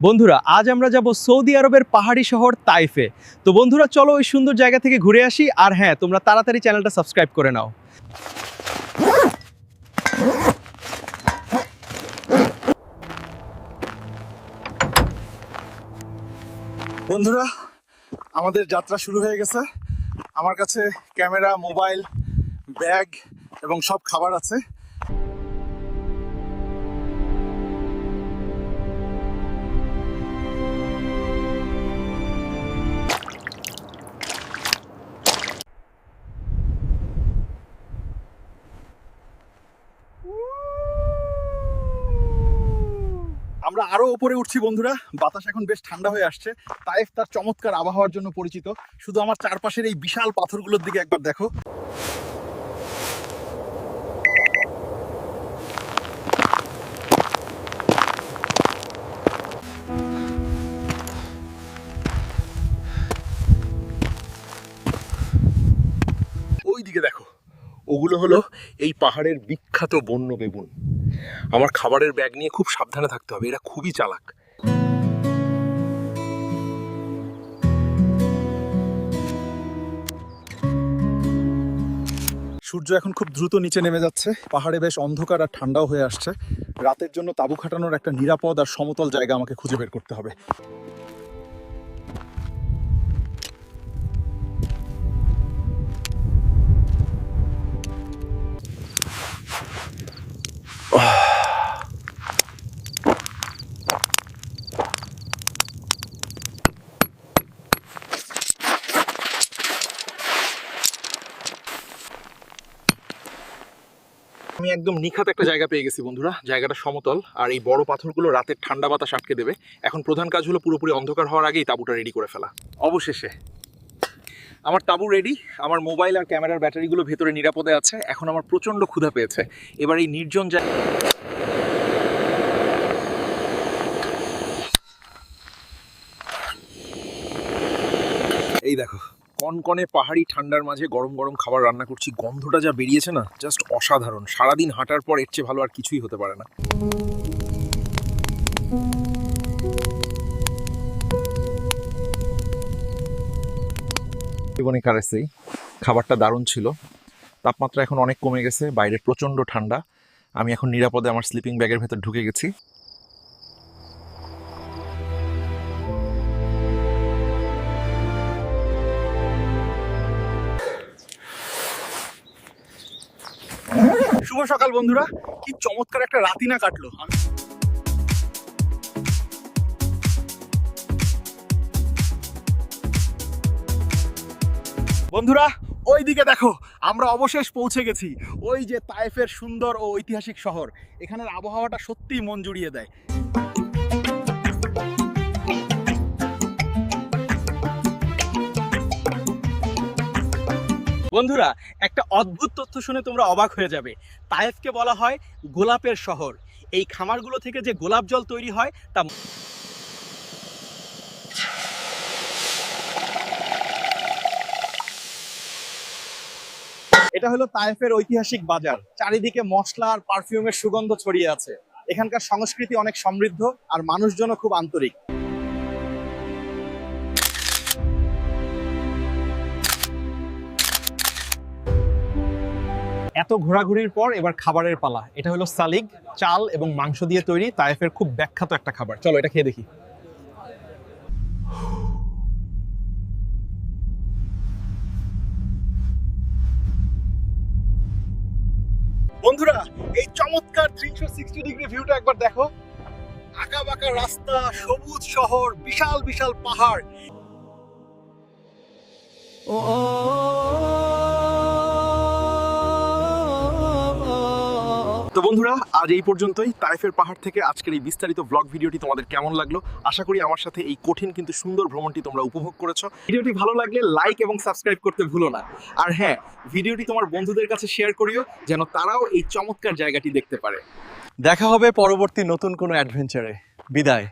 বন্ধুরা আজ আমরা যাব সৌদি আরবের পাহাড়ি শহর তাইফে। তো বন্ধুরা চলো ওই সুন্দর জায়গা থেকে ঘুরে আসি। আর হ্যাঁ, তোমরা তাড়াতাড়ি চ্যানেলটা সাবস্ক্রাইব করে নাও। বন্ধুরা, আমাদের যাত্রা শুরু হয়ে গেছে। আমার কাছে ক্যামেরা, মোবাইল, ব্যাগ এবং সব খাবার আছে। আমরা আরো উপরে উঠছি বন্ধুরা। বাতাস এখন বেশ ঠান্ডা হয়ে আসছে। তাইফ তার চমৎকার আবহাওয়ার জন্য পরিচিত। শুধু আমার চারপাশের এই বিশাল পাথরগুলোর দিকে একবার দেখো। ওই দিকে দেখো, ওগুলো হলো এই পাহাড়ের বিখ্যাত বন্য বেগুন। আমার খাবারের ব্যাগ নিয়ে খুব সাবধানে থাকতে হবে, এরা খুবই চালাক। সূর্য এখন খুব দ্রুত নিচে নেমে যাচ্ছে। পাহাড়ে বেশ অন্ধকার আর ঠান্ডাও হয়ে আসছে। রাতের জন্য তাঁবু খাটানোর একটা নিরাপদ আর সমতল জায়গা আমাকে খুঁজে বের করতে হবে। আমি একদম নিখাত একটা জায়গা পেয়ে গেছি বন্ধুরা। জায়গাটা সমতল আর এই বড় পাথরগুলো রাতের ঠান্ডা বাতাস আটকে দেবে। এখন প্রধান কাজ হলো পুরোপুরি অন্ধকার হওয়ার আগেই তাঁবুটা রেডি করে ফেলা। অবশেষে আমার তাঁবু রেডি। আমার মোবাইল আর ক্যামেরার ব্যাটারিগুলো ভেতরে নিরাপদে আছে। এখন আমার প্রচণ্ড ক্ষুধা পেয়েছে। এবার এই নির্জন জায়গা এই দেখো, কনকনে পাহাড়ি ঠান্ডার মাঝে গরম গরম খাবার রান্না করছি। গন্ধটা যা বেরিয়েছে না, জাস্ট অসাধারণ। সারাদিন হাঁটার পর এর চেয়ে ভালো আর কিছুই হতে পারে না। জীবনে কারেছেই খাবারটা দারুণ ছিল। তাপমাত্রা এখন অনেক কমে গেছে, বাইরে প্রচণ্ড ঠান্ডা। আমি এখন নিরাপদে আমার স্লিপিং ব্যাগের ভেতর ঢুকে গেছি। শুভ সকাল বন্ধুরা। কি চমৎকার একটা রাতি না কাটলো। বন্ধুরা ওই দিকে দেখো, আমরা অবশেষ পৌঁছে গেছি। ওই যে তায়েফের সুন্দর ও ঐতিহাসিক শহর। এখানের আবহাওয়াটা সত্যিই মন জুড়িয়ে দেয়। বন্ধুরা একটা অদ্ভুত তথ্য শুনে তোমরা অবাক হয়ে যাবে। তায়েফকে বলা হয় গোলাপের শহর। এই খামারগুলো থেকে যে গোলাপ জল তৈরি হয় তা এটা হলো তায়েফের ঐতিহাসিক বাজার। চারিদিকে মশলা আর পারফিউমের সুগন্ধ ছড়িয়ে আছে। এখানকার সংস্কৃতি অনেক সমৃদ্ধ আর মানুষজনও খুব আন্তরিক। এত ঘোরাঘুরির পর এবার খাবারের পালা। এটা হলো সালিগ, চাল এবং মাংস দিয়ে তৈরি তায়েফের খুব বিখ্যাত একটা খাবার। চলো এটা খেয়ে দেখি। বন্ধুরা এই চমৎকার 360 ডিগ্রি ভিউটা একবার দেখো। আঁকা বাঁকা রাস্তা, সবুজ শহর, বিশাল বিশাল পাহাড়। তো বন্ধুরা আজ এই পর্যন্তই। তায়েফের পাহাড় থেকে আজকের এই বিস্তারিত ব্লগ ভিডিওটি তোমাদের কেমন লাগলো? আশা করি আমার সাথে এই কঠিন কিন্তু সুন্দর ভ্রমণটি তোমরা উপভোগ করেছো। ভিডিওটি ভালো লাগলে লাইক এবং সাবস্ক্রাইব করতে ভুলো না। আর হ্যাঁ, ভিডিওটি তোমার বন্ধুদের কাছে শেয়ার করিও, যেন তারাও এই চমৎকার জায়গাটি দেখতে পারে। দেখা হবে পরবর্তী নতুন কোনো অ্যাডভেঞ্চারে। বিদায়।